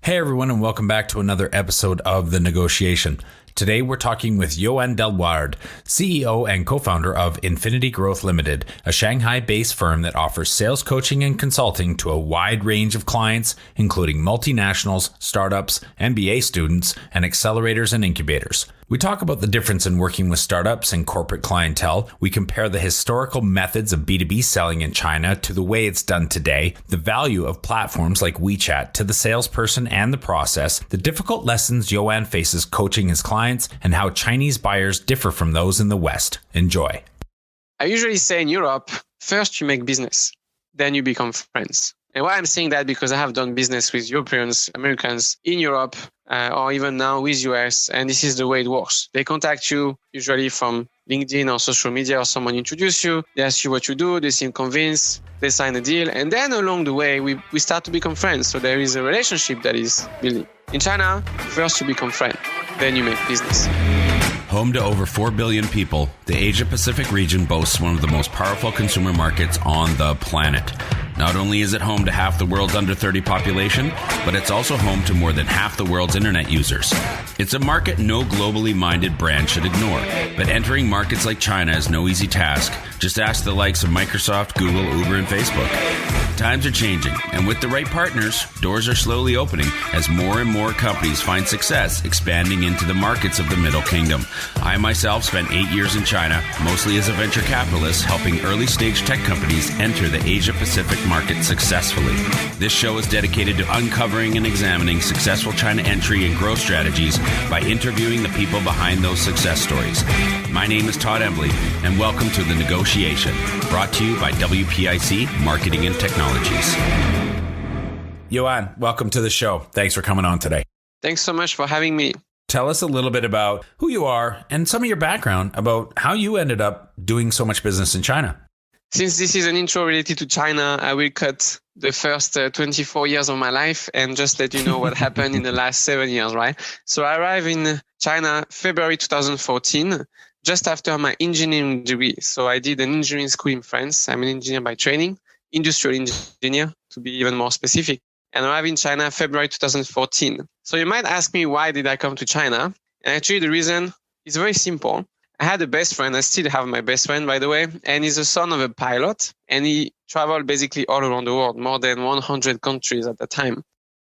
Hey everyone, and welcome back to another episode of The Negotiation. Today we're talking with Yoann Delwarde, CEO and co-founder of Infinity Growth Limited, a Shanghai-based firm that offers sales coaching and consulting to a wide range of clients, including multinationals, startups, MBA students, and accelerators and incubators. We talk about the difference in working with startups and corporate clientele. We compare the historical methods of B2B selling in China to the way it's done today, the value of platforms like WeChat to the salesperson and the process, the difficult lessons Yoann faces coaching his clients, and how Chinese buyers differ from those in the West. Enjoy. I usually say in Europe, first you make business, then you become friends. And why I'm saying that because I have done business with Europeans, Americans in Europe, or even now with US, and this is the way it works. They contact you usually from LinkedIn or social media, or someone introduce you, they ask you what you do, they seem convinced, they sign a deal, and then along the way, we start to become friends. So there is a relationship that is building. In China, first you become friends, then you make business. Home to over 4 billion people, the Asia-Pacific region boasts one of the most powerful consumer markets on the planet. Not only is it home to half the world's under 30 population, but it's also home to more than half the world's internet users. It's a market no globally minded brand should ignore, but entering markets like China is no easy task. Just ask the likes of Microsoft, Google, Uber, and Facebook. Times are changing, and with the right partners, doors are slowly opening as more and more companies find success expanding into the markets of the Middle Kingdom. I myself spent 8 years in China, mostly as a venture capitalist, helping early-stage tech companies enter the Asia-Pacific market successfully. This show is dedicated to uncovering and examining successful China entry and growth strategies by interviewing the people behind those success stories. My name is Todd Embley, and welcome to The Negotiation, brought to you by WPIC Marketing and Technologies. Yoann, welcome to the show. Thanks for coming on today. Thanks so much for having me. Tell us a little bit about who you are and some of your background about how you ended up doing so much business in China. Since this is an intro related to China, I will cut the first 24 years of my life and just let you know what happened in the last 7 years, right? So I arrived in China February 2014, just after my engineering degree. So I did an engineering school in France. I'm an engineer by training, industrial engineer to be even more specific. And I arrived in China February 2014. So you might ask me, why did I come to China? And actually the reason is very simple. I had a best friend. I still have my best friend, by the way, and he's the son of a pilot. And he traveled basically all around the world, more than 100 countries at the time.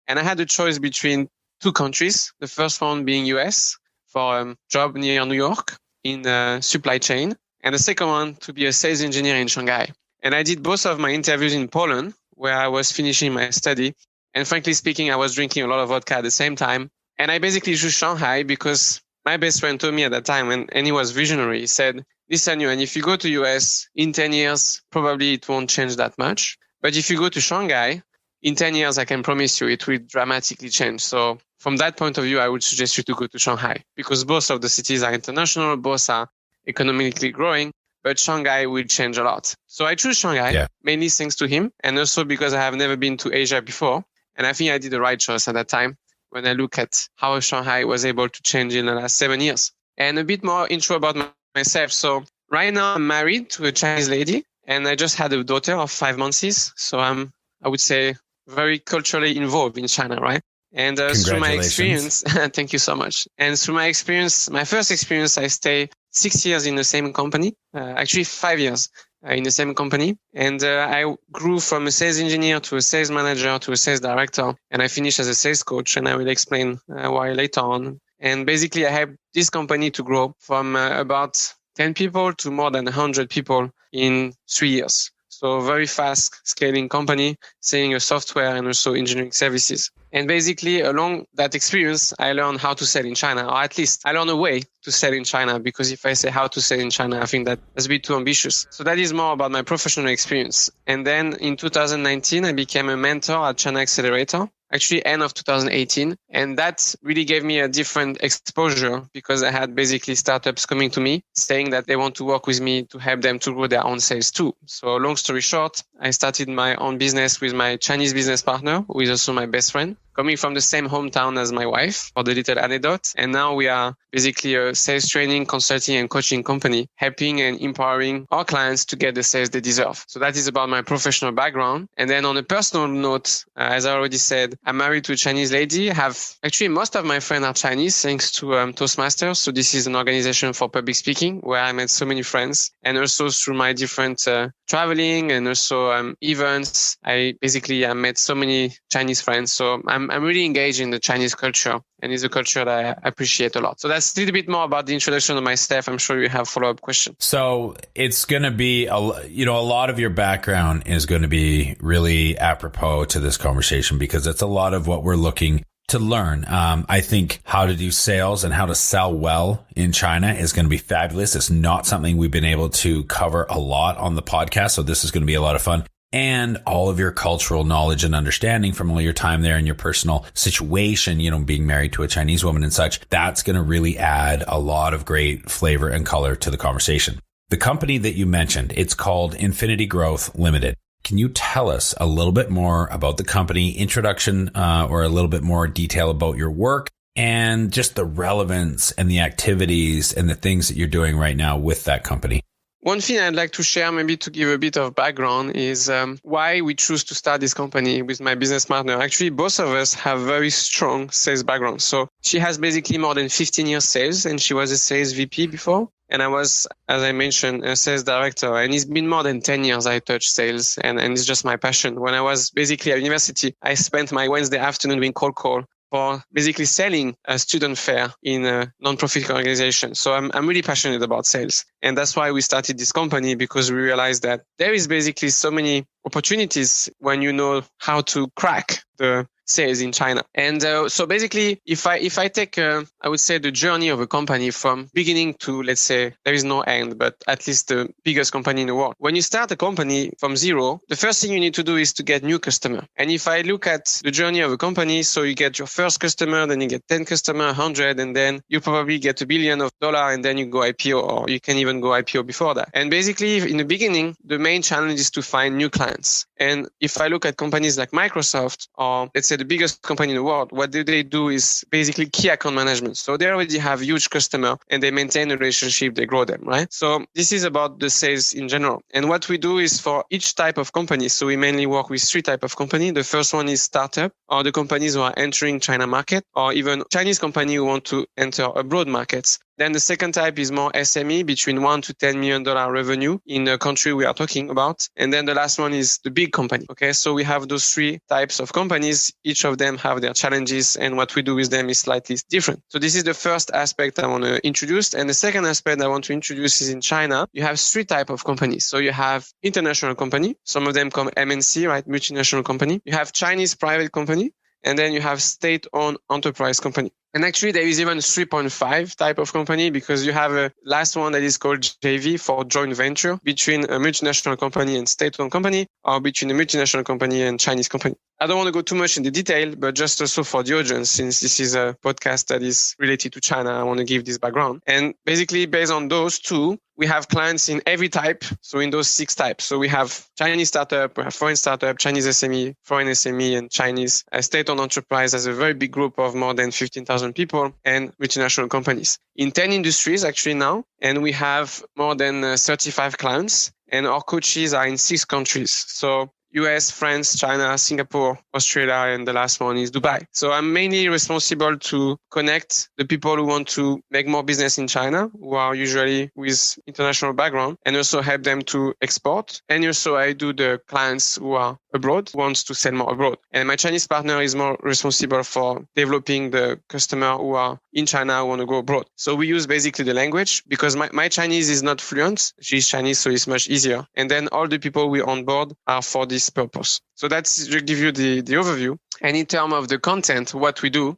And I had a choice between two countries. The first one being US for a job near New York in supply chain. And the second one to be a sales engineer in Shanghai. And I did both of my interviews in Poland, where I was finishing my study. And frankly speaking, I was drinking a lot of vodka at the same time. And I basically chose Shanghai because my best friend told me at that time, and he was visionary. He said, listen, Yoann, if you go to US in 10 years, probably it won't change that much. But if you go to Shanghai, in 10 years, I can promise you it will dramatically change. So from that point of view, I would suggest you to go to Shanghai because both of the cities are international, both are economically growing, but Shanghai will change a lot. So I chose Shanghai, mainly thanks to him, and also because I have never been to Asia before. And I think I did the right choice at that time when I look at how Shanghai was able to change in the last 7 years. And a bit more intro about myself. So right now I'm married to a Chinese lady and I just had a daughter of 5 months. So I'm, I would say, very culturally involved in China, right? And through my experience, thank you so much. And through my experience, my first experience, I stayed 6 years in the same company, actually 5 years in the same company. And I grew from a sales engineer to a sales manager to a sales director. And I finished as a sales coach. And I will explain why later on. And basically, I helped this company to grow from about 10 people to more than 100 people in 3 years. So very fast scaling company, selling a software and also engineering services. And basically along that experience, I learned how to sell in China, or at least I learned a way to sell in China, because if I say how to sell in China, I think that's a bit too ambitious. So that is more about my professional experience. And then in 2019, I became a mentor at China Accelerator, actually end of 2018. And that really gave me a different exposure because I had basically startups coming to me saying that they want to work with me to help them to grow their own sales too. So long story short, I started my own business with my Chinese business partner, who is also my best friend, coming from the same hometown as my wife, for the little anecdote. And now we are basically a sales training, consulting, and coaching company, helping and empowering our clients to get the sales they deserve. So that is about my professional background. And then on a personal note, as I already said, I'm married to a Chinese lady. Actually, most of my friends are Chinese, thanks to Toastmasters. So this is an organization for public speaking where I met so many friends. And also through my different traveling and also events, I met so many Chinese friends. So I'm really engaged in the Chinese culture, and it's a culture that I appreciate a lot. So that's a little bit more about the introduction of myself. I'm sure you have follow-up questions. So it's going to be, a lot of your background is going to be really apropos to this conversation because it's a lot of what we're looking to learn. I think how to do sales and how to sell well in China is going to be fabulous. It's not something we've been able to cover a lot on the podcast. So this is going to be a lot of fun. And all of your cultural knowledge and understanding from all your time there and your personal situation, being married to a Chinese woman and such, that's going to really add a lot of great flavor and color to the conversation. The company that you mentioned, it's called Infinity Growth Limited. Can you tell us a little bit more about the company, introduction, or a little bit more detail about your work and just the relevance and the activities and the things that you're doing right now with that company? One thing I'd like to share, maybe to give a bit of background, is why we choose to start this company with my business partner. Actually, both of us have very strong sales backgrounds. So she has basically more than 15 years sales, and she was a sales VP before. And I was, as I mentioned, a sales director. And it's been more than 10 years I touch sales, and it's just my passion. When I was basically at university, I spent my Wednesday afternoon doing cold call for basically selling a student fair in a non-profit organization. So I'm really passionate about sales. And that's why we started this company, because we realized that there is basically so many opportunities when you know how to crack the sales in China. And so basically, if I take, I would say, the journey of a company from beginning to, let's say, there is no end, but at least the biggest company in the world. When you start a company from zero, the first thing you need to do is to get new customer. And if I look at the journey of a company, so you get your first customer, then you get 10 customer, 100, and then you probably get $1 billion, and then you go IPO, or you can even go IPO before that. And basically, in the beginning, the main challenge is to find new clients. And if I look at companies like Microsoft, or let's say the biggest company in the world, what they do is basically key account management. So they already have huge customer and they maintain a relationship, they grow them, right? So this is about the sales in general. And what we do is for each type of company. So we mainly work with 3 types of company. The first one is startup, or the companies who are entering China market, or even Chinese company who want to enter abroad markets. Then the second type is more SME, between $1 to $10 million revenue in the country we are talking about. And then the last one is the big company. Okay, so we have those 3 types of companies. Each of them have their challenges, and what we do with them is slightly different. So this is the first aspect I want to introduce. And the second aspect I want to introduce is in China, you have 3 types of companies. So you have international company. Some of them come MNC, right? Multinational company. You have Chinese private company. And then you have state-owned enterprise company. And actually, there is even 3.5 type of company, because you have a last one that is called JV, for joint venture, between a multinational company and state-owned company, or between a multinational company and Chinese company. I don't want to go too much in the detail, but just also for the audience, since this is a podcast that is related to China, I want to give this background. And basically, based on those 2, we have clients in every type. So in those 6 types. So we have Chinese startup, we have foreign startup, Chinese SME, foreign SME, and Chinese state-owned enterprise as a very big group of more than 15,000 people, and multinational companies in 10 industries actually now. And we have more than 35 clients, and our coaches are in 6 countries. So US, France, China, Singapore, Australia, and the last one is Dubai. So I'm mainly responsible to connect the people who want to make more business in China, who are usually with international background, and also help them to export. And also I do the clients who are abroad, who wants to sell more abroad. And my Chinese partner is more responsible for developing the customer who are in China who want to go abroad. So we use basically the language, because my Chinese is not fluent. She's Chinese, so it's much easier. And then all the people we onboard are for this purpose. So that's to give you the overview. And in terms of the content, what we do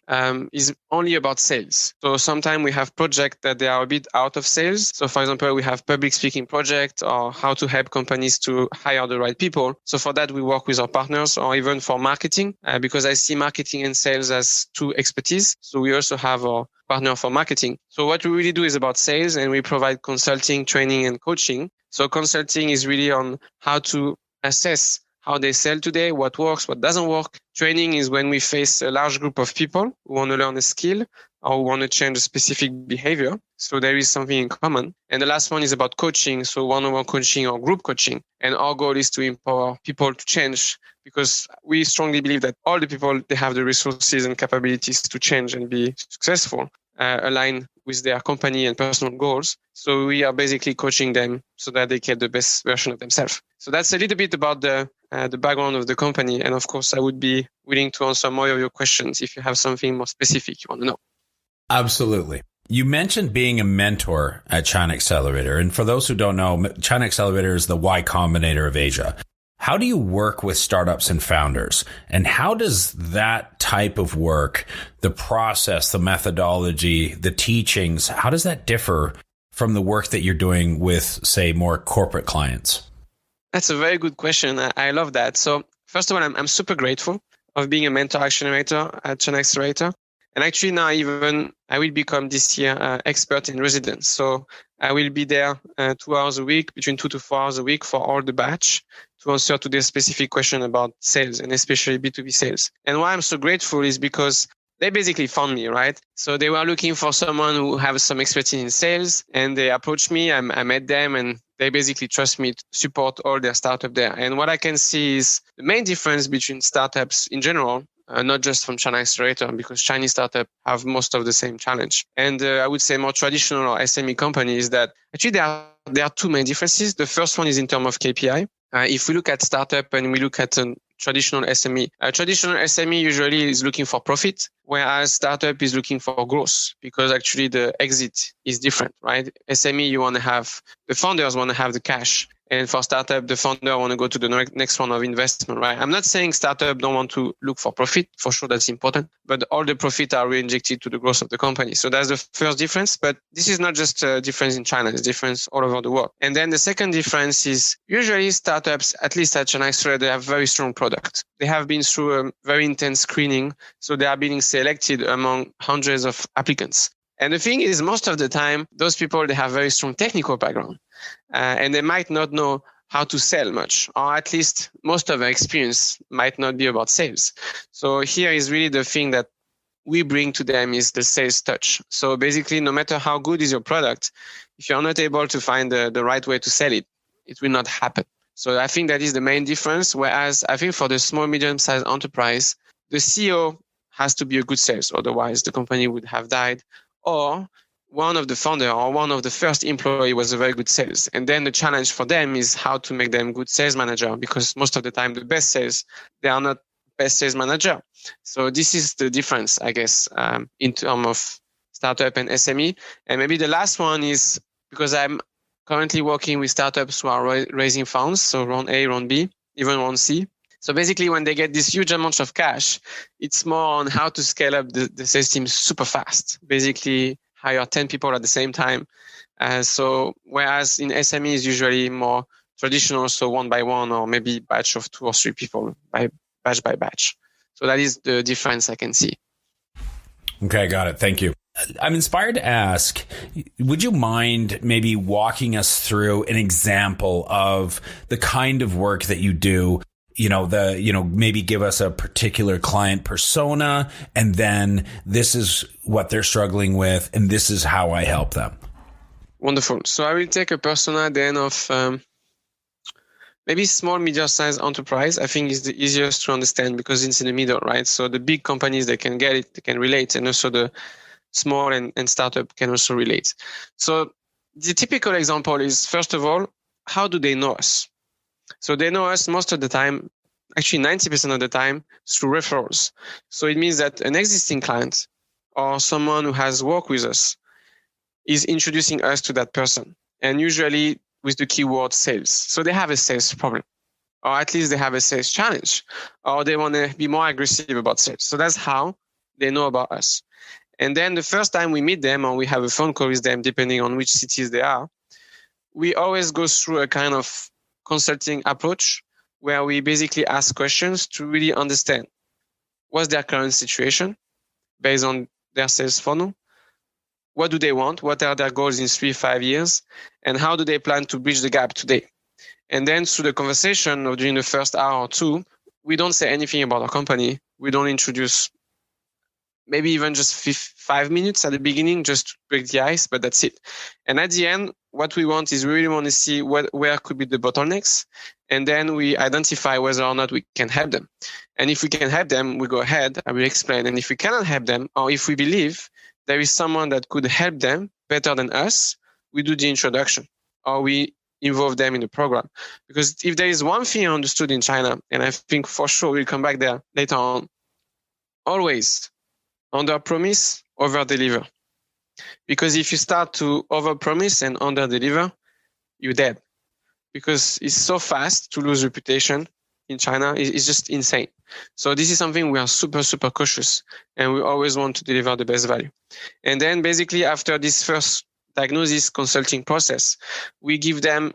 is only about sales. So sometimes we have projects that they are a bit out of sales. So for example, we have public speaking project or how to help companies to hire the right people. So for that, we work with our partners, or even for marketing, because I see marketing and sales as two expertise. So we also have our partner for marketing. So what we really do is about sales, and we provide consulting, training, and coaching. So consulting is really on how to assess how they sell today, what works, what doesn't work. Training is when we face a large group of people who want to learn a skill or who want to change a specific behavior. So there is something in common. And the last one is about coaching. So one-on-one coaching or group coaching. And our goal is to empower people to change, because we strongly believe that all the people, they have the resources and capabilities to change and be successful, align with their company and personal goals. So we are basically coaching them so that they get the best version of themselves. So that's a little bit about the background of the company. And of course, I would be willing to answer more of your questions if you have something more specific you want to know. Absolutely. You mentioned being a mentor at China Accelerator. And for those who don't know, China Accelerator is the Y Combinator of Asia. How do you work with startups and founders? And how does that type of work, the process, the methodology, the teachings, how does that differ from the work that you're doing with, say, more corporate clients? That's a very good question. I love that. So first of all, I'm super grateful of being a mentor accelerator at China Accelerator. And actually now I will become this year expert in residence. So I will be there 2 hours a week, between 2 to 4 hours a week for all the batch to answer to this specific question about sales and especially B2B sales. And why I'm so grateful is because they basically found me, right? So they were looking for someone who has some expertise in sales, and they approached me. I met them, and they basically trust me to support all their startup there. And what I can see is the main difference between startups in general, not just from China Accelerator, because Chinese startups have most of the same challenge. And I would say more traditional or SME companies that actually there are two main differences. The first one is in terms of KPI. If we look at startup and we look at traditional SME, traditional SME usually is looking for profit, whereas startup is looking for growth, because actually the exit is different, right? SME, the founders want to have the cash. And for startup, the founder want to go to the next round of investment, right? I'm not saying startup don't want to look for profit. For sure, that's important. But all the profit are reinjected to the growth of the company. So that's the first difference. But this is not just a difference in China. It's a difference all over the world. And then the second difference is usually startups, at least at China Accelerator, they have very strong product. They have been through a very intense screening. So they are being selected among hundreds of applicants. And the thing is, most of the time, those people, they have very strong technical background. And they might not know how to sell much, or at least most of their experience might not be about sales. So here is really the thing that we bring to them is the sales touch. So basically, no matter how good is your product, if you're not able to find the right way to sell it, it will not happen. So I think that is the main difference. Whereas I think for the small, medium-sized enterprise, the CEO has to be a good sales. Otherwise, the company would have died. Or one of the founder or one of the first employee was a very good sales. And then the challenge for them is how to make them good sales manager, because most of the time, the best sales, they are not best sales manager. So this is the difference, I guess, in terms of startup and SME. And maybe the last one is because I'm currently working with startups who are raising funds. So round A, round B, even round C. So basically, when they get this huge amount of cash, it's more on how to scale up the sales team super fast. Basically, hire 10 people at the same time. So whereas in SME is usually more traditional, so one by one, or maybe batch of 2 or 3 people by batch. So that is the difference I can see. Okay, got it. Thank you. I'm inspired to ask, would you mind maybe walking us through an example of the kind of work that you do? Maybe give us a particular client persona, and then this is what they're struggling with, and this is how I help them. Wonderful. So I will take a persona then of maybe small, medium-sized enterprise. I think is the easiest to understand because it's in the middle, right? So the big companies, they can get it, they can relate, and also the small and startup can also relate. So the typical example is, first of all, how do they know us? So they know us most of the time, actually 90% of the time, through referrals. So it means that an existing client or someone who has worked with us is introducing us to that person, and usually with the keyword sales. So they have a sales problem, or at least they have a sales challenge, or they want to be more aggressive about sales. So that's how they know about us. And then the first time we meet them or we have a phone call with them, depending on which cities they are, we always go through a kind of consulting approach where we basically ask questions to really understand what's their current situation based on their sales funnel. What do they want? What are their goals in 3-5 years? And how do they plan to bridge the gap today? And then through the conversation or during the first hour or two, we don't say anything about our company. We don't introduce, maybe even just 5 minutes at the beginning, just to break the ice, but that's it. And at the end, what we want is we really want to see where could be the bottlenecks. And then we identify whether or not we can help them. And if we can help them, we go ahead, I will explain. And if we cannot help them, or if we believe there is someone that could help them better than us, we do the introduction, or we involve them in the program. Because if there is one thing I understood in China, and I think for sure we'll come back there later on, always under promise, over deliver. Because if you start to over promise and under deliver, you're dead. Because it's so fast to lose reputation in China. It's just insane. So this is something we are super, super cautious, and we always want to deliver the best value. And then basically after this first diagnosis consulting process, we give them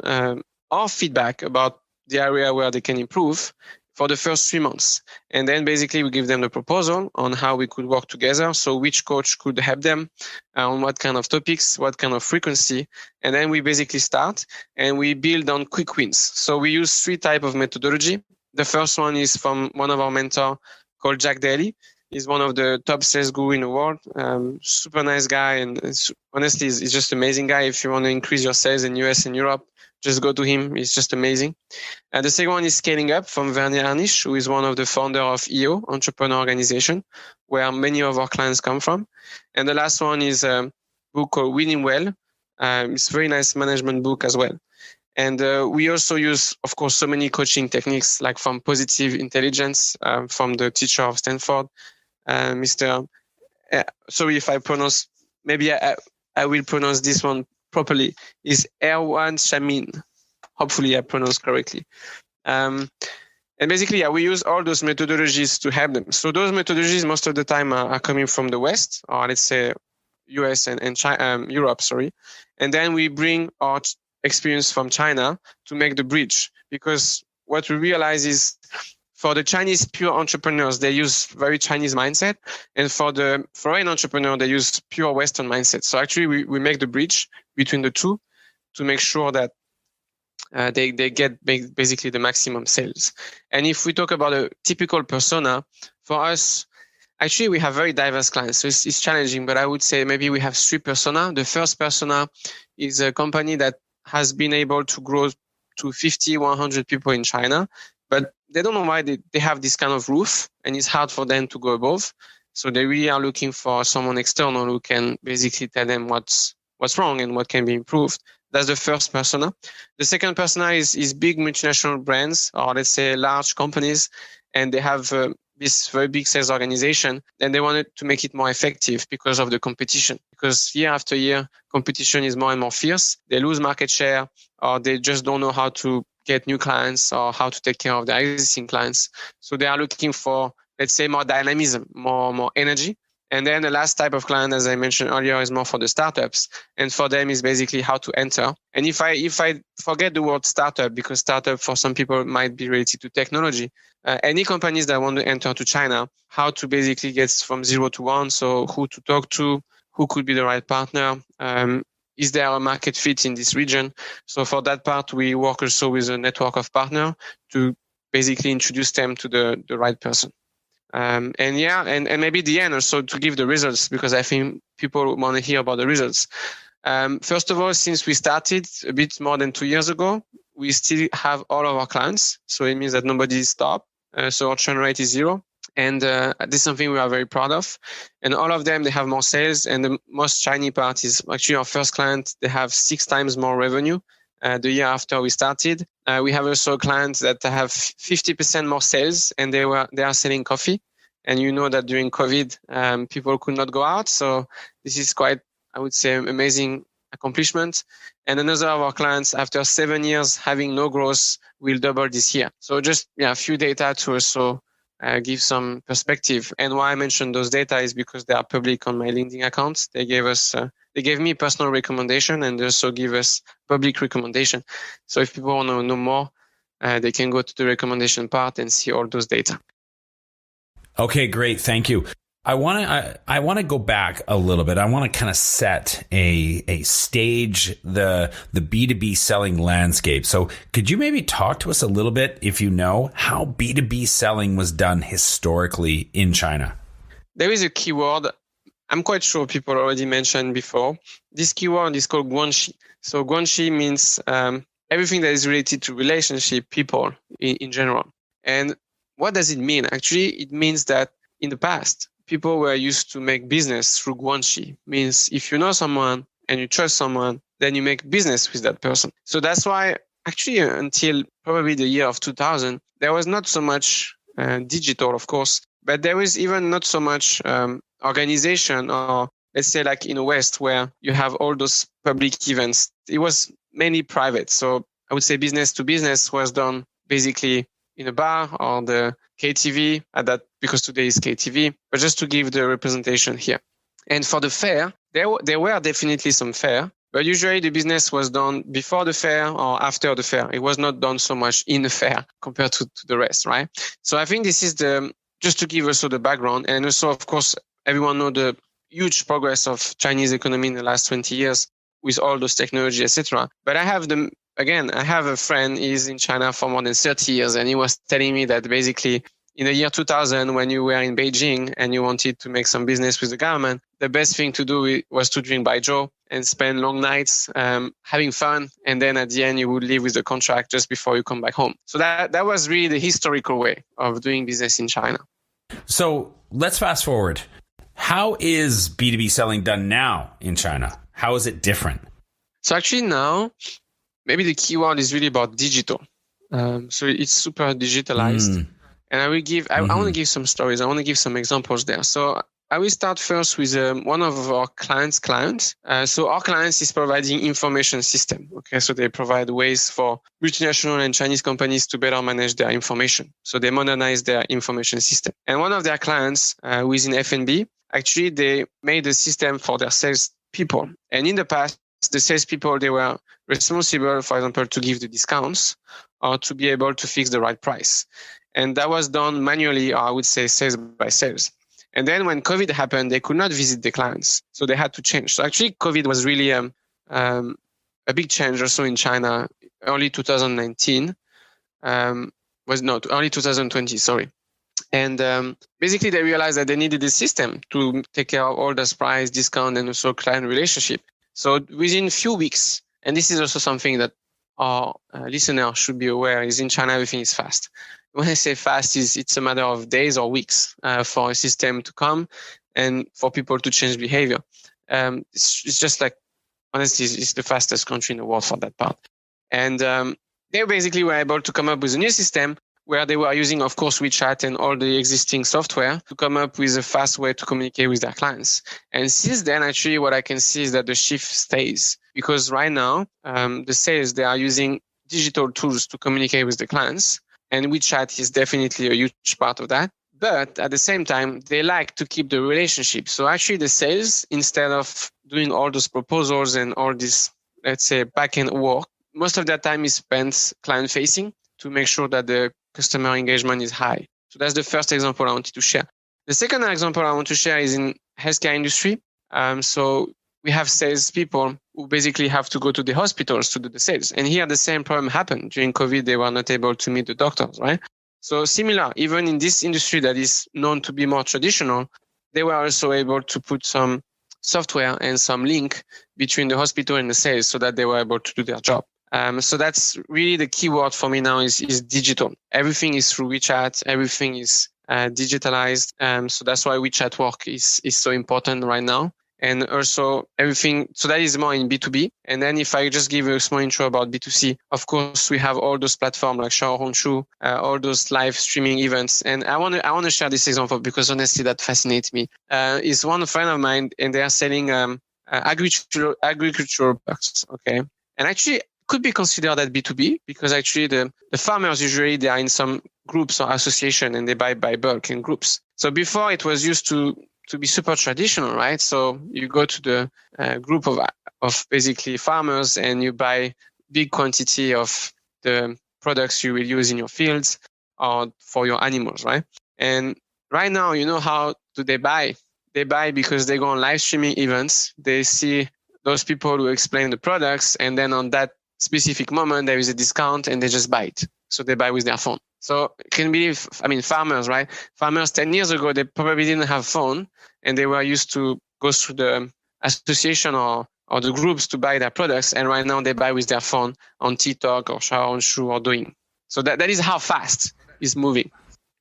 our feedback about the area where they can improve for the first 3 months. And then basically we give them the proposal on how we could work together. So which coach could help them on what kind of topics, what kind of frequency. And then we basically start and we build on quick wins. So we use 3 types of methodology. The first one is from one of our mentors called Jack Daly. He's one of the top sales guru in the world. Super nice guy. And honestly, he's just an amazing guy. If you want to increase your sales in US and Europe, just go to him. He's just amazing. The second one is Scaling Up from Vernier Harnisch, who is one of the founder of EO, Entrepreneur Organization, where many of our clients come from. And the last one is a book called Winning Well. It's a very nice management book as well. And we also use, of course, so many coaching techniques, like from Positive Intelligence, from the teacher of Stanford, sorry if I pronounce, maybe I will pronounce this one properly, is Erwan Shamin. Hopefully I pronounced correctly. And basically, we use all those methodologies to help them. So those methodologies most of the time are coming from the West, or let's say US and China, Europe, sorry. And then we bring our experience from China to make the bridge. Because what we realize is for the Chinese pure entrepreneurs, they use very Chinese mindset. And for the foreign entrepreneur, they use pure Western mindset. So actually, we make the bridge between the two to make sure that they get basically the maximum sales. And if we talk about a typical persona, for us, actually, we have very diverse clients. So it's challenging, but I would say maybe we have 3 persona. The first persona is a company that has been able to grow to 50, 100 people in China, but they don't know why they have this kind of roof, and it's hard for them to go above. So they really are looking for someone external who can basically tell them what's wrong and what can be improved. That's the first persona. The second persona is big multinational brands, or let's say large companies, and they have this very big sales organization, and they wanted to make it more effective because of the competition. Because year after year, competition is more and more fierce. They lose market share, or they just don't know how to get new clients or how to take care of their existing clients. So they are looking for, let's say, more dynamism, more energy. And then the last type of client, as I mentioned earlier, is more for the startups. And for them is basically how to enter. And if I forget the word startup, because startup for some people might be related to technology, any companies that want to enter to China, how to basically get from 0 to 1. So who to talk to, who could be the right partner, is there a market fit in this region? So for that part, we work also with a network of partners to basically introduce them to the right person. And maybe the end also to give the results, because I think people want to hear about the results. First of all, since we started a bit more than 2 years ago, we still have all of our clients. So it means that nobody stopped. So our churn rate is 0. And this is something we are very proud of. And all of them, they have more sales. And the most shiny part is actually our first client. They have 6 times more revenue the year after we started. We have also clients that have 50% more sales, and they are selling coffee. And you know that during COVID, people could not go out. So this is quite, I would say, amazing accomplishment. And another of our clients, after 7 years having no growth, will double this year. So just a few data to also give some perspective. And why I mentioned those data is because they are public on my LinkedIn accounts. They gave me personal recommendation and they also give us public recommendation. So if people want to know more, they can go to the recommendation part and see all those data. Okay, great. Thank you. I want to go back a little bit. I want to kind of set a stage, the B2B selling landscape. So could you maybe talk to us a little bit, if you know, how B2B selling was done historically in China? There is a keyword I'm quite sure people already mentioned before. This keyword is called guanxi. So guanxi means everything that is related to relationship, people in general. And what does it mean? Actually, it means that in the past, people were used to make business through guanxi. Means if you know someone and you trust someone, then you make business with that person. So that's why actually until probably the year of 2000, there was not so much digital, of course, but there was even not so much organization, or let's say like in the West where you have all those public events. It was mainly private. So I would say business to business was done basically in a bar or the KTV at that, because today is KTV, but just to give the representation here. And for the fair, there were definitely some fair, but usually the business was done before the fair or after the fair. It was not done so much in the fair compared to the rest, right? So I think this is just to give also the background. And also, of course, everyone know the huge progress of Chinese economy in the last 20 years with all those technology, etc. But I have a friend, he's in China for more than 30 years, and he was telling me that basically in the year 2000, when you were in Beijing and you wanted to make some business with the government, the best thing to do was to drink baijiu and spend long nights having fun. And then at the end, you would leave with the contract just before you come back home. So that was really the historical way of doing business in China. So let's fast forward. How is B2B selling done now in China? How is it different? So actually now, maybe the keyword is really about digital. So it's super digitalized. And I will I want to give some stories. I want to give some examples there. So I will start first with one of our clients. So our clients is providing information system. Okay, so they provide ways for multinational and Chinese companies to better manage their information. So they modernize their information system. And one of their clients within F&B, actually they made a system for their sales people. And in the past, the salespeople, they were responsible, for example, to give the discounts or to be able to fix the right price. And that was done manually, or I would say sales by sales. And then when COVID happened, they could not visit the clients. So they had to change. So actually, COVID was really a big change also in China. Early 2019 early 2020, sorry. And basically, they realized that they needed a system to take care of all this price, discount, and also client relationship. So within a few weeks, and this is also something that our listeners should be aware, is in China, everything is fast. When I say fast, it's a matter of days or weeks for a system to come and for people to change behavior. It's just like, honestly, it's the fastest country in the world for that part. And they basically were able to come up with a new system where they were using, of course, WeChat and all the existing software to come up with a fast way to communicate with their clients. And since then, actually, what I can see is that the shift stays. Because right now, the sales, they are using digital tools to communicate with the clients. And WeChat is definitely a huge part of that. But at the same time, they like to keep the relationship. So actually the sales, instead of doing all those proposals and all this, let's say, back-end work, most of their time is spent client-facing to make sure that the customer engagement is high. So that's the first example I wanted to share. The second example I want to share is in healthcare industry. So we have salespeople who basically have to go to the hospitals to do the sales. And here the same problem happened. During COVID, they were not able to meet the doctors, right? So similar, even in this industry that is known to be more traditional, they were also able to put some software and some link between the hospital and the sales so that they were able to do their job. So that's really the key word for me now is digital. Everything is through WeChat. Everything is digitalized. So that's why WeChat work is so important right now. And also everything, so that is more in B2B. And then if I just give a small intro about B2C, of course, we have all those platforms like Xiaohongshu, all those live streaming events. And I want to share this example because honestly, that fascinates me. Is one friend of mine and they are selling agricultural products. Okay, and actually could be considered as B2B because actually the farmers usually they are in some groups or association and they buy by bulk in groups. So before it was used to be super traditional, right? So you go to the group of basically farmers and you buy big quantity of the products you will use in your fields or for your animals, right? And right now, you know how do they buy? They buy because they go on live streaming events. They see those people who explain the products, and then on that specific moment, there is a discount and they just buy it. So they buy with their phone. So can be, farmers, right? Farmers 10 years ago, they probably didn't have phone and they were used to go through the association or the groups to buy their products. And right now they buy with their phone on TikTok or Xiaohongshu or Douyin. So that is how fast it's moving.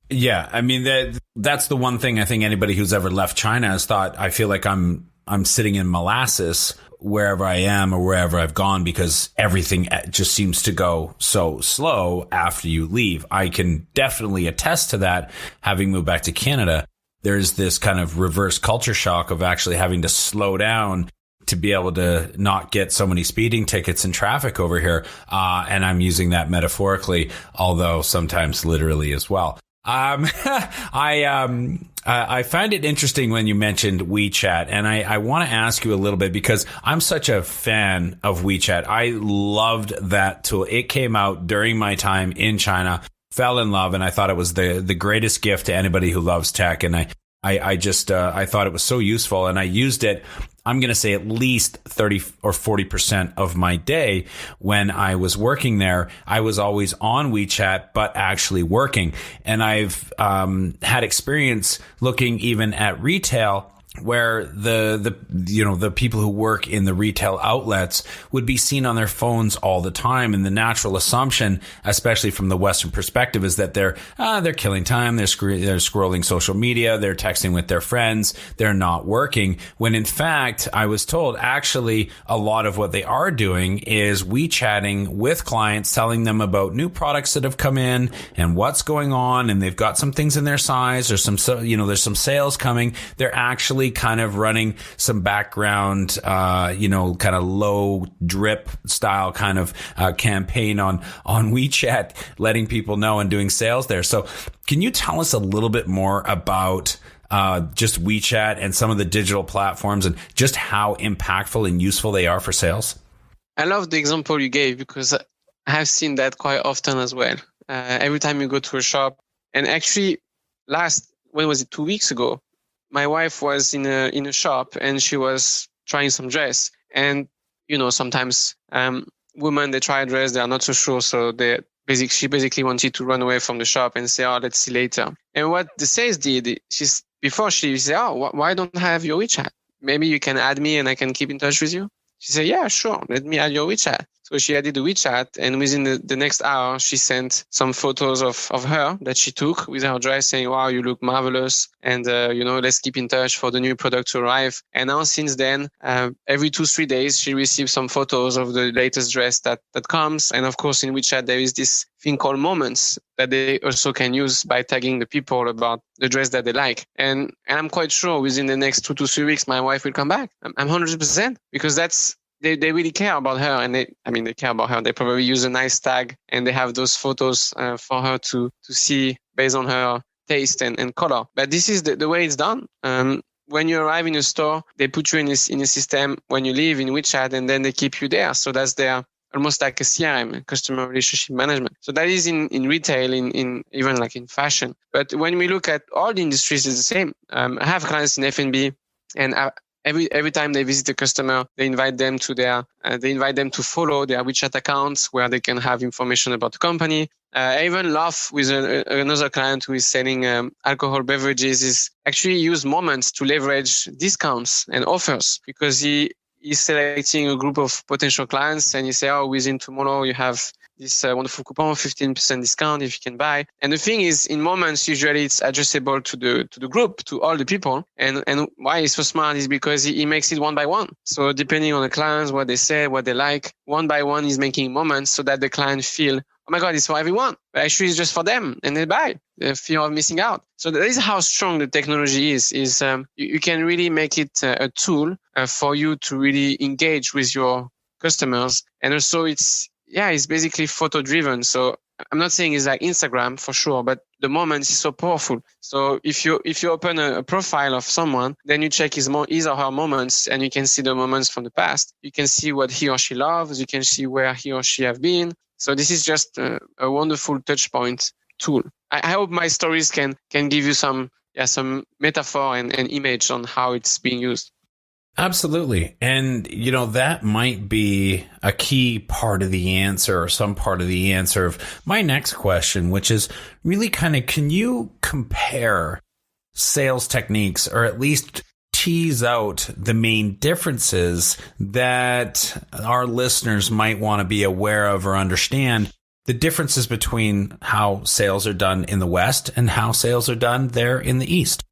Yeah. I mean, that's the one thing I think anybody who's ever left China has thought, I feel like I'm sitting in molasses wherever I am or wherever I've gone because everything just seems to go so slow after you leave. I can definitely attest to that having moved back to Canada. There's this kind of reverse culture shock of actually having to slow down to be able to not get so many speeding tickets and traffic over here. And I'm using that metaphorically, although sometimes literally as well. I find it interesting when you mentioned WeChat, and I want to ask you a little bit because I'm such a fan of WeChat. I loved that tool. It came out during my time in China, fell in love, and I thought it was the greatest gift to anybody who loves tech. And I thought it was so useful, and I used it. I'm going to say at least 30 or 40% of my day when I was working there. I was always on WeChat, but actually working. And I've had experience looking even at retail where the people who work in the retail outlets would be seen on their phones all the time. And the natural assumption, especially from the Western perspective, is that they're killing time. They're scrolling social media. They're texting with their friends. They're not working. When in fact, I was told actually a lot of what they are doing is WeChatting with clients, telling them about new products that have come in and what's going on. And they've got some things in their size or there's some sales coming. They're actually kind of running some background, kind of low drip style kind of campaign on WeChat, letting people know and doing sales there. So can you tell us a little bit more about just WeChat and some of the digital platforms and just how impactful and useful they are for sales? I love the example you gave because I have seen that quite often as well. Every time you go to a shop, and actually when was it, 2 weeks ago, my wife was in a shop and she was trying some dress. And, sometimes women, they try a dress, they are not so sure. So she basically wanted to run away from the shop and say, oh, let's see later. And what the sales did, before she said, oh, why don't I have your WeChat? Maybe you can add me and I can keep in touch with you. She said, yeah, sure. Let me add your WeChat. So she added the WeChat, and within the next hour, she sent some photos of her that she took with her dress saying, wow, you look marvelous. And, let's keep in touch for the new product to arrive. And now since then, every 2-3 days, she receives some photos of the latest dress that comes. And of course, in WeChat, there is this thing called moments that they also can use by tagging the people about the dress that they like. And I'm quite sure within the next 2 to 3 weeks, my wife will come back. I'm 100% because they really care about her, and they care about her. They probably use a nice tag, and they have those photos for her to see based on her taste and color. But this is the way it's done. When you arrive in a store, they put you in a system when you leave in WeChat, and then they keep you there. So that's their almost like a CRM, customer relationship management. So that is in retail, in even like in fashion. But when we look at all the industries, it's the same. I have clients in F&B, and every time they visit a customer, they invite them to follow their WeChat accounts where they can have information about the company. I even laugh with another client who is selling alcohol beverages, is actually use moments to leverage discounts and offers because he's selecting a group of potential clients and he say, oh, within tomorrow you have this wonderful coupon, 15% discount if you can buy. And the thing is, in moments, usually it's adjustable to the group, to all the people. And why he's so smart is because he makes it one by one. So depending on the clients, what they say, what they like, one by one, he's making moments so that the client feel, oh my God, it's for everyone. But actually, it's just for them. And they buy. The fear of missing out. So that is how strong the technology is you can really make it a tool for you to really engage with your customers. And also it's basically photo driven. So I'm not saying it's like Instagram for sure, but the moments is so powerful. So if you open a profile of someone, then you check his or her moments, and you can see the moments from the past. You can see what he or she loves. You can see where he or she have been. So this is just a wonderful touch point tool. I hope my stories can give you some metaphor and image on how it's being used. Absolutely. And, that might be a key part of the answer, or some part of the answer of my next question, which is really can you compare sales techniques, or at least tease out the main differences that our listeners might want to be aware of or understand, the differences between how sales are done in the West and how sales are done there in the East?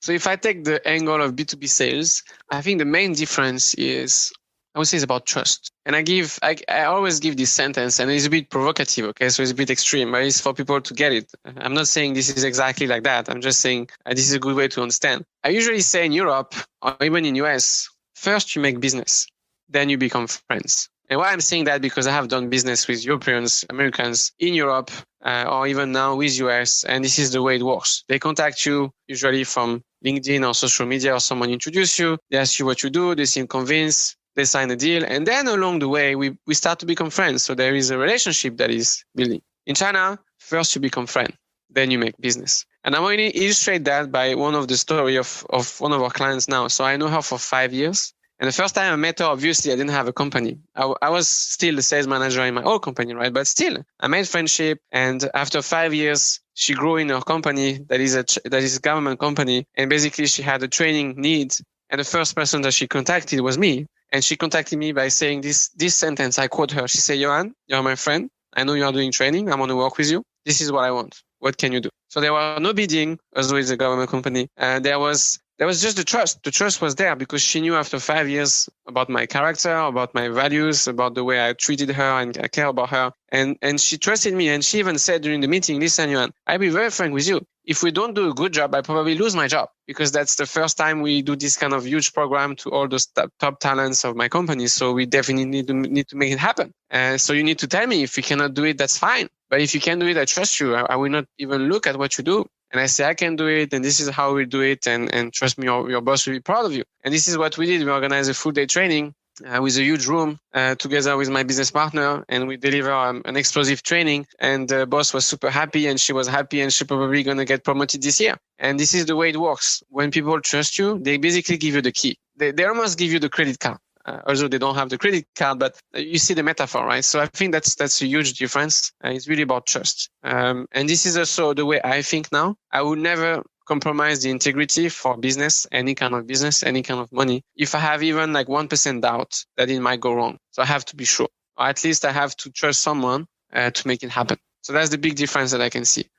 So if I take the angle of B2B sales, I think the main difference is, I would say, it's about trust. And I always give this sentence, and it's a bit provocative, okay? So it's a bit extreme, but it's for people to get it. I'm not saying this is exactly like that. I'm just saying this is a good way to understand. I usually say in Europe, or even in US, first you make business, then you become friends. And why I'm saying that, because I have done business with Europeans, Americans in Europe, or even now with US, and this is the way it works. They contact you usually from LinkedIn or social media, or someone introduce you. They ask you what you do. They seem convinced. They sign a deal. And then along the way, we start to become friends. So there is a relationship that is building. In China, first you become friend, then you make business. And I'm going to illustrate that by one of the story of one of our clients now. So I know her for 5 years. And the first time I met her, obviously, I didn't have a company. I was still the sales manager in my old company, right? But still, I made friendship. And after 5 years, she grew in her company that is a government company. And basically, she had a training need. And the first person that she contacted was me. And she contacted me by saying this sentence. I quote her. She said, "Yoann, you're my friend. I know you are doing training. I want to work with you. This is what I want. What can you do?" So there was no bidding, as though it's a government company. There was just the trust. The trust was there because she knew after 5 years about my character, about my values, about the way I treated her and I care about her. And she trusted me. And she even said during the meeting, "Listen, Yoann, I'll be very frank with you. If we don't do a good job, I probably lose my job, because that's the first time we do this kind of huge program to all those top talents of my company. So we definitely need to make it happen. So you need to tell me if you cannot do it, that's fine. But if you can do it, I trust you. I will not even look at what you do. And I say, I can do it, and this is how we do it. And trust me, your boss will be proud of you." And this is what we did. We organized a full day training with a huge room together with my business partner, and we deliver an explosive training. And the boss was super happy, and she was happy, and she's probably going to get promoted this year. And this is the way it works. When people trust you, they basically give you the key. They almost give you the credit card. Although they don't have the credit card, but you see the metaphor, right? So I think that's a huge difference. It's really about trust. And this is also the way I think now. I would never compromise the integrity for business, any kind of business, any kind of money, if I have even like 1% doubt that it might go wrong. So I have to be sure, or at least I have to trust someone to make it happen. So that's the big difference that I can see.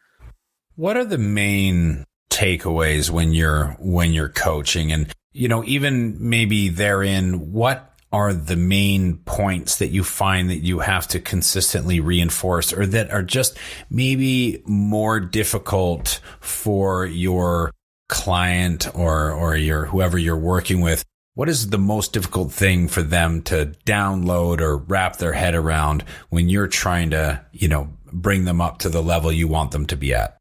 What are the main takeaways when you're coaching? And even maybe therein, what are the main points that you find that you have to consistently reinforce, or that are just maybe more difficult for your client or your whoever you're working with? What is the most difficult thing for them to download or wrap their head around when you're trying to, bring them up to the level you want them to be at?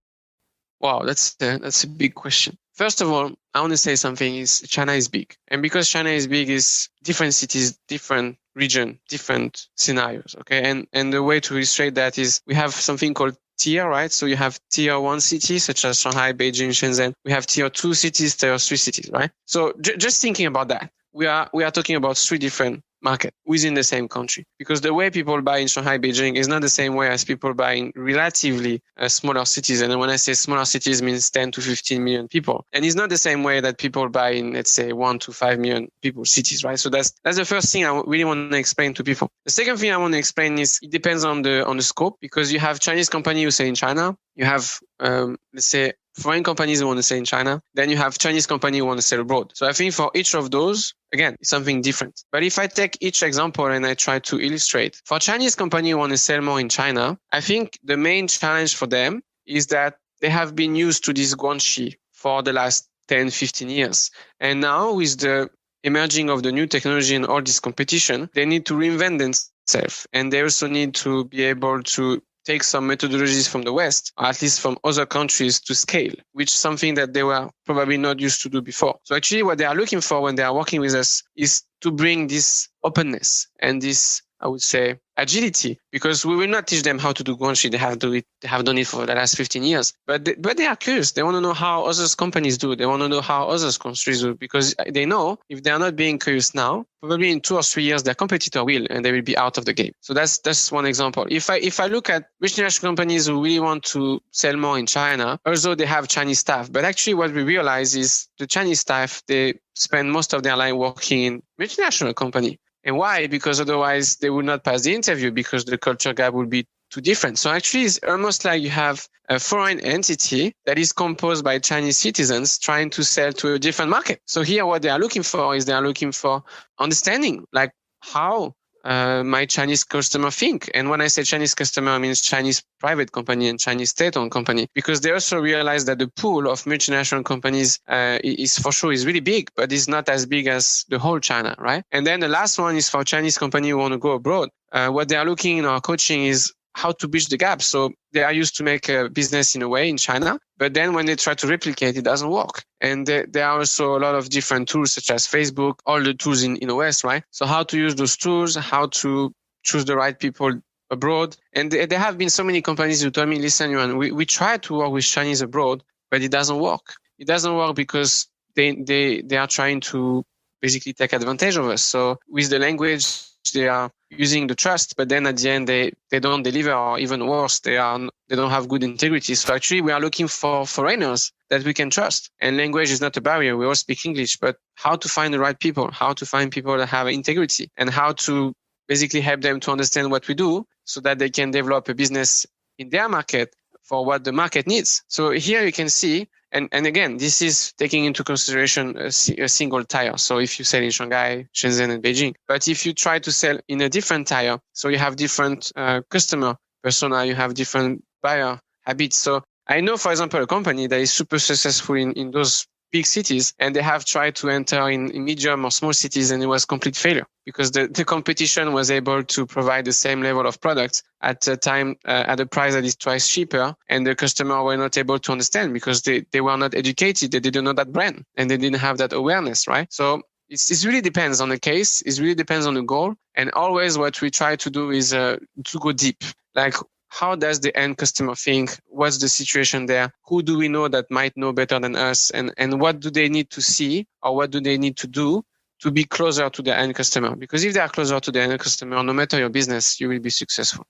Wow, that's a big question. First of all, I want to say something is China is big. And because China is big, is different cities, different region, different scenarios. Okay. And the way to illustrate that is we have something called tier, right? So you have tier 1 cities such as Shanghai, Beijing, Shenzhen. We have tier 2 cities, tier 3 cities, right? So just thinking about that, we are talking about 3 different market within the same country, because the way people buy in Shanghai, Beijing is not the same way as people buy in relatively smaller cities. And when I say smaller cities, means 10 to 15 million people. And it's not the same way that people buy in, let's say, 1 to 5 million people cities, right? So that's the first thing I really want to explain to people. The second thing I want to explain is it depends on the scope, because you have Chinese company who say in China, you have, let's say, foreign companies who want to sell in China, then you have Chinese company who want to sell abroad. So I think for each of those, again, it's something different. But if I take each example and I try to illustrate, for Chinese company who want to sell more in China, I think the main challenge for them is that they have been used to this guanxi for the last 10, 15 years. And now with the emerging of the new technology and all this competition, they need to reinvent themselves. And they also need to be able to take some methodologies from the West, or at least from other countries, to scale, which is something that they were probably not used to do before. So actually what they are looking for when they are working with us is to bring this openness and this, I would say, agility, because we will not teach them how to do Guanxi. They have done it for the last 15 years. But they are curious. They want to know how other companies do. They want to know how other countries do, because they know if they are not being curious now, probably in 2 or 3 years, their competitor will, and they will be out of the game. So that's one example. If I look at multinational companies who really want to sell more in China, although they have Chinese staff, but actually what we realize is the Chinese staff, they spend most of their life working in multinational company. And why? Because otherwise they would not pass the interview, because the culture gap would be too different. So actually it's almost like you have a foreign entity that is composed by Chinese citizens trying to sell to a different market. So here what they are looking for is they are looking for understanding, like how my Chinese customer think. And when I say Chinese customer, I mean Chinese private company and Chinese state-owned company, because they also realize that the pool of multinational companies is for sure is really big, but it's not as big as the whole China, right? And then the last one is for Chinese company who want to go abroad. What they are looking in our coaching is how to bridge the gap. So they are used to make a business in a way in China, but then when they try to replicate, it doesn't work. And there are also a lot of different tools such as Facebook, all the tools in the West, right? So how to use those tools, how to choose the right people abroad. And there have been so many companies who told me, listen, Yoann, we try to work with Chinese abroad, but it doesn't work. It doesn't work because they are trying to basically take advantage of us. So with the language, they are using the trust, but then at the end they don't deliver, or even worse, they don't have good integrity. So actually we are looking for foreigners that we can trust. And language is not a barrier. We all speak English, but how to find the right people, how to find people that have integrity, and how to basically help them to understand what we do so that they can develop a business in their market for what the market needs. So here you can see, and again, this is taking into consideration a single tire. So if you sell in Shanghai, Shenzhen, and Beijing, but if you try to sell in a different tire, so you have different customer persona, you have different buyer habits. So I know, for example, a company that is super successful in those big cities, and they have tried to enter in medium or small cities, and it was complete failure because the competition was able to provide the same level of products at a time at a price that is twice cheaper, and the customer were not able to understand because they were not educated, they didn't know that brand, and they didn't have that awareness, right? So it really depends on the case, it really depends on the goal, and always what we try to do is to go deep, like how does the end customer think? What's the situation there? Who do we know that might know better than us? And what do they need to see, or what do they need to do to be closer to the end customer? Because if they are closer to the end customer, no matter your business, you will be successful.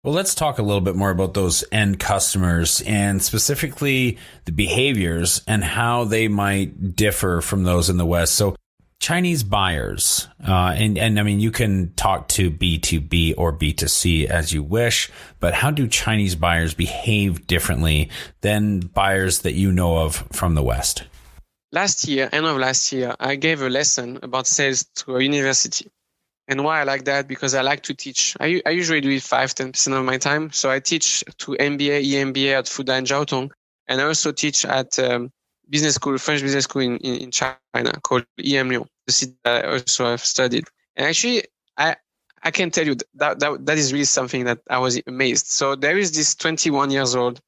Well, let's talk a little bit more about those end customers and specifically the behaviors and how they might differ from those in the West. So Chinese buyers, and I mean, you can talk to B2B or B2C as you wish, but how do Chinese buyers behave differently than buyers that you know of from the West? End of last year, I gave a lesson about sales to a university. And why I like that? Because I like to teach. I usually do it 5-10% of my time. So I teach to MBA, EMBA at Fudan Jiaotong, and I also teach at business school, French business school in China called EM Lyon, the city that I also have studied. And actually, I can tell you that is really something that I was amazed. So there is this 21 years old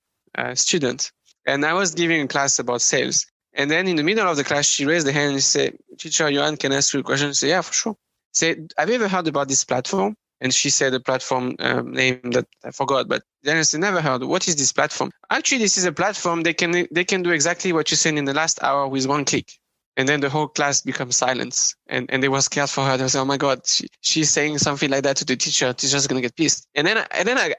student, and I was giving a class about sales. And then in the middle of the class, she raised the hand and said, "Teacher Yoann, can I ask you a question?" I said, "Yeah, for sure." Say, "Have you ever heard about this platform?" And she said a platform name that I forgot, but then I said, "Never heard. What is this platform?" "Actually, this is a platform. They can do exactly what you said in the last hour with one click." And then the whole class becomes silence, and they were scared for her. They said, "Oh my God, she's saying something like that to the teacher. Teacher's gonna get pissed." And then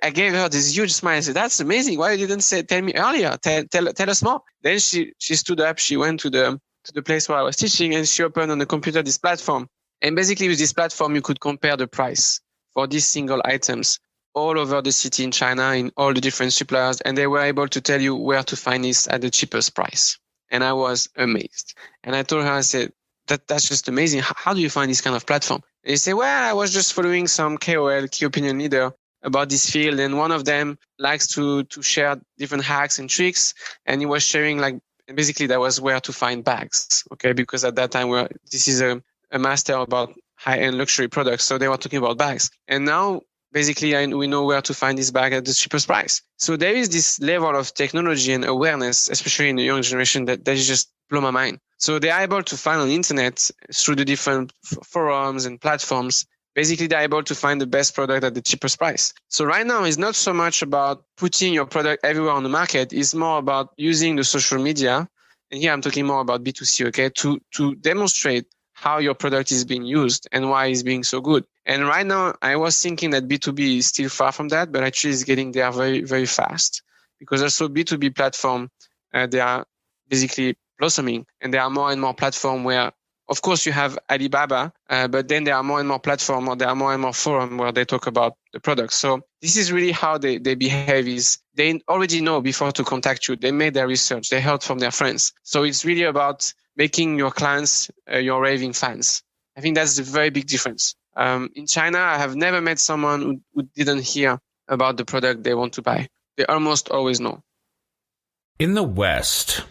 I gave her this huge smile. I said, "That's amazing. Why you didn't tell me earlier? Tell us more." Then she stood up. She went to the place where I was teaching, and she opened on the computer this platform. And basically, with this platform, you could compare the price for these single items all over the city in China, in all the different suppliers, and they were able to tell you where to find this at the cheapest price. And I was amazed. And I told her, I said, that's just amazing. How do you find this kind of platform? And they say, well, I was just following some KOL, key opinion leader, about this field. And one of them likes to share different hacks and tricks. And he was sharing, like, basically that was where to find bags. Okay. Because at that time, this is a a master about high-end luxury products. So they were talking about bags. And now, basically, we know where to find this bag at the cheapest price. So there is this level of technology and awareness, especially in the young generation, that is just blow my mind. So they are able to find on the internet through the different forums and platforms. Basically, they're able to find the best product at the cheapest price. So right now, it's not so much about putting your product everywhere on the market. It's more about using the social media. And here I'm talking more about B2C, okay, to demonstrate how your product is being used and why it's being so good. And right now, I was thinking that B2B is still far from that, but actually it's getting there very, very fast. Because also B2B platform, they are basically blossoming. And there are more and more platforms where, of course, you have Alibaba, but then there are more and more platforms, or there are more and more forums where they talk about the products. So this is really how they behave. Is they already know before to contact you. They made their research. They heard from their friends. So it's really about making your clients your raving fans. I think that's the very big difference. In China, I have never met someone who didn't hear about the product they want to buy. They almost always know. In the West,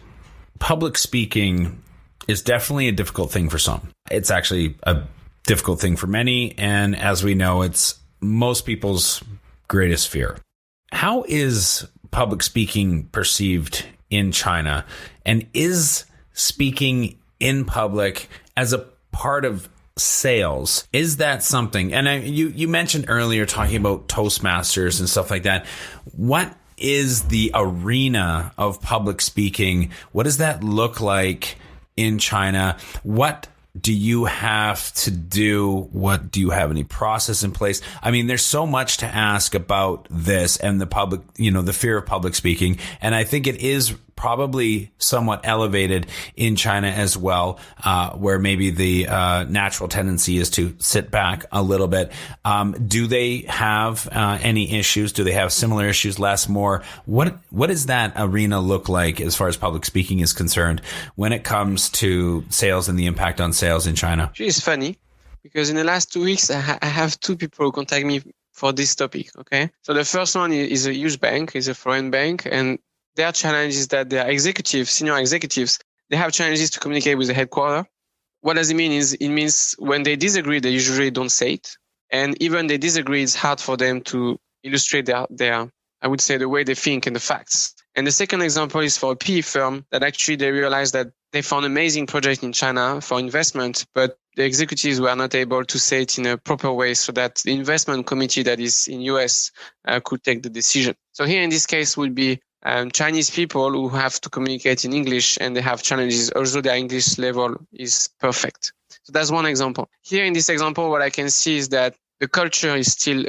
public speaking is definitely a difficult thing for some. It's actually a difficult thing for many. And as we know, it's most people's greatest fear. How is public speaking perceived in China? And is speaking in public as a part of sales, is that something? And you mentioned earlier talking about Toastmasters and stuff like that. What is the arena of public speaking? What does that look like in China? What do you have to do? What do you have any process in place? I mean, there's so much to ask about this and the public, the fear of public speaking. And I think it is probably somewhat elevated in China as well, where maybe the natural tendency is to sit back a little bit. Do they have any issues? Do they have similar issues, less, more? What does that arena look like as far as public speaking is concerned when it comes to sales and the impact on sales in China? It's funny because in the last 2 weeks, I have two people who contact me for this topic. Okay, so the first one is a huge bank, is a foreign bank, and their challenge is that their executives, senior executives, they have challenges to communicate with the headquarters. What does it mean? It means when they disagree, they usually don't say it. And even they disagree, it's hard for them to illustrate their I would say, the way they think and the facts. And the second example is for a PE firm that actually they realized that they found an amazing project in China for investment, but the executives were not able to say it in a proper way so that the investment committee that is in US could take the decision. So here in this case would be Chinese people who have to communicate in English and they have challenges, although their English level is perfect. So that's one example. Here in this example, what I can see is that the culture is still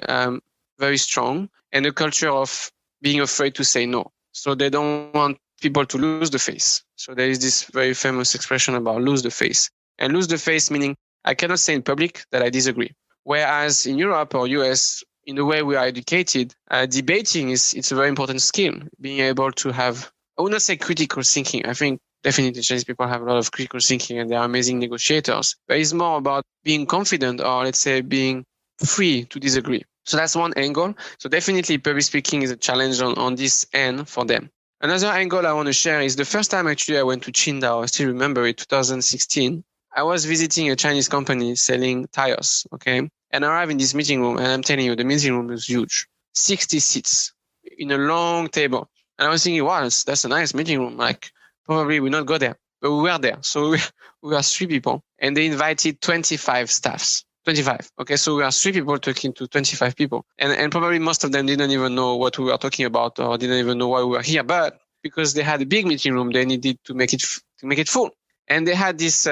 very strong and the culture of being afraid to say no. So they don't want people to lose the face. So there is this very famous expression about lose the face. And lose the face meaning I cannot say in public that I disagree. Whereas in Europe or US, in the way we are educated, debating it's a very important skill. Being able to have, I would not say critical thinking. I think definitely Chinese people have a lot of critical thinking and they are amazing negotiators. But it's more about being confident or let's say being free to disagree. So that's one angle. So definitely public speaking is a challenge on this end for them. Another angle I want to share is the first time actually I went to Qingdao, I still remember it, 2016. I was visiting a Chinese company selling tires, okay? And I arrived in this meeting room and I'm telling you, the meeting room is huge. 60 seats in a long table. And I was thinking, wow, that's a nice meeting room. Like, probably we'll not go there. But we were there. So we were 3 people and they invited 25 staffs. 25. Okay, so we are 3 people talking to 25 people. And probably most of them didn't even know what we were talking about or didn't even know why we were here. But because they had a big meeting room, they needed to make it full. And they had this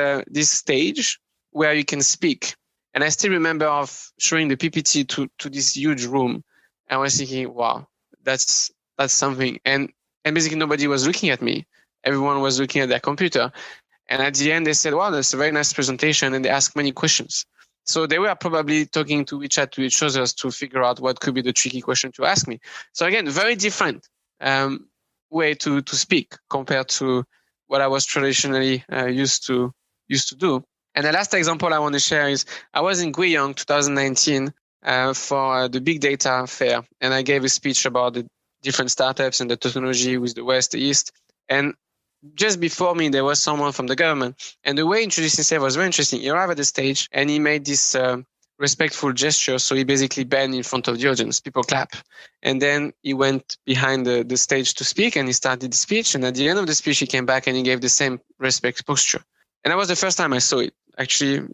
stage where you can speak. And I still remember of showing the PPT to this huge room. I was thinking, wow, that's something. And basically nobody was looking at me. Everyone was looking at their computer. And at the end, they said, wow, that's a very nice presentation. And they asked many questions. So they were probably talking to WeChat to each other to figure out what could be the tricky question to ask me. So again, very different way to speak compared to what I was traditionally used to do. And the last example I want to share is I was in Guiyang 2019 for the big data fair. And I gave a speech about the different startups and the technology with the West, the East. And just before me, there was someone from the government. And the way he introduced himself was very interesting. He arrived at the stage and he made this respectful gesture. So he basically bent in front of the audience. People clap. And then he went behind the stage to speak and he started the speech. And at the end of the speech, he came back and he gave the same respect posture. And that was the first time I saw it. Actually,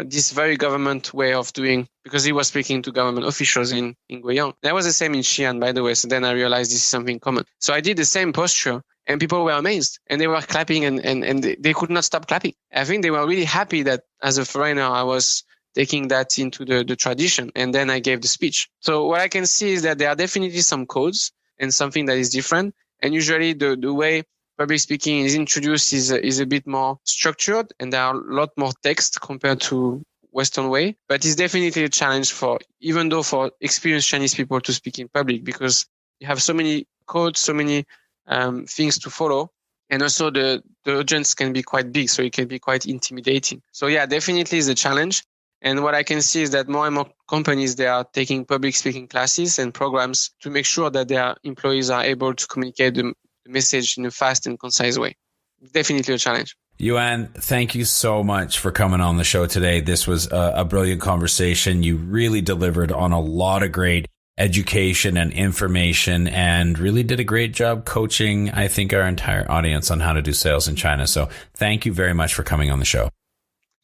this very government way of doing, because he was speaking to government officials in Guiyang. That was the same in Xi'an, by the way. So then I realized this is something common. So I did the same posture and people were amazed and they were clapping and they could not stop clapping. I think they were really happy that as a foreigner, I was taking that into the tradition. And then I gave the speech. So what I can see is that there are definitely some codes and something that is different. And usually the way public speaking is introduced is a bit more structured and there are a lot more text compared to Western way. But it's definitely a challenge even though for experienced Chinese people to speak in public, because you have so many codes, so many things to follow. And also the audience can be quite big, so it can be quite intimidating. So yeah, definitely is a challenge. And what I can see is that more and more companies, they are taking public speaking classes and programs to make sure that their employees are able to communicate the message in a fast and concise way. Definitely a challenge. Yoann, thank you so much for coming on the show today. This was a brilliant conversation. You really delivered on a lot of great education and information and really did a great job coaching, I think, our entire audience on how to do sales in China. So thank you very much for coming on the show.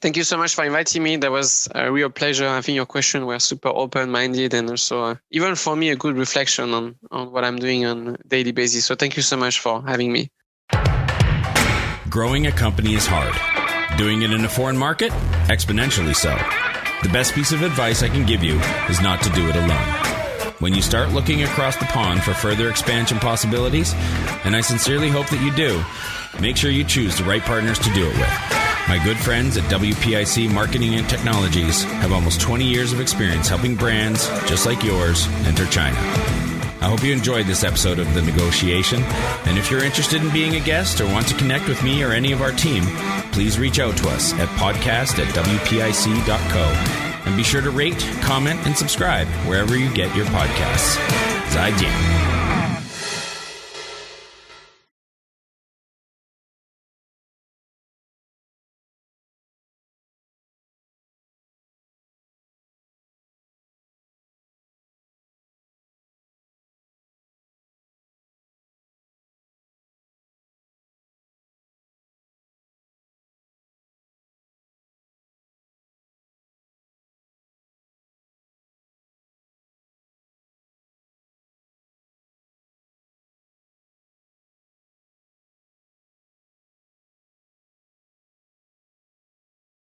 Thank you so much for inviting me. That was a real pleasure. I think your questions were super open-minded and also even for me, a good reflection on what I'm doing on a daily basis. So thank you so much for having me. Growing a company is hard. Doing it in a foreign market? Exponentially so. The best piece of advice I can give you is not to do it alone. When you start looking across the pond for further expansion possibilities, and I sincerely hope that you do, make sure you choose the right partners to do it with. My good friends at WPIC Marketing and Technologies have almost 20 years of experience helping brands just like yours enter China. I hope you enjoyed this episode of The Negotiation, and if you're interested in being a guest or want to connect with me or any of our team, please reach out to us at podcast@wpic.co. And be sure to rate, comment, and subscribe wherever you get your podcasts. 再见.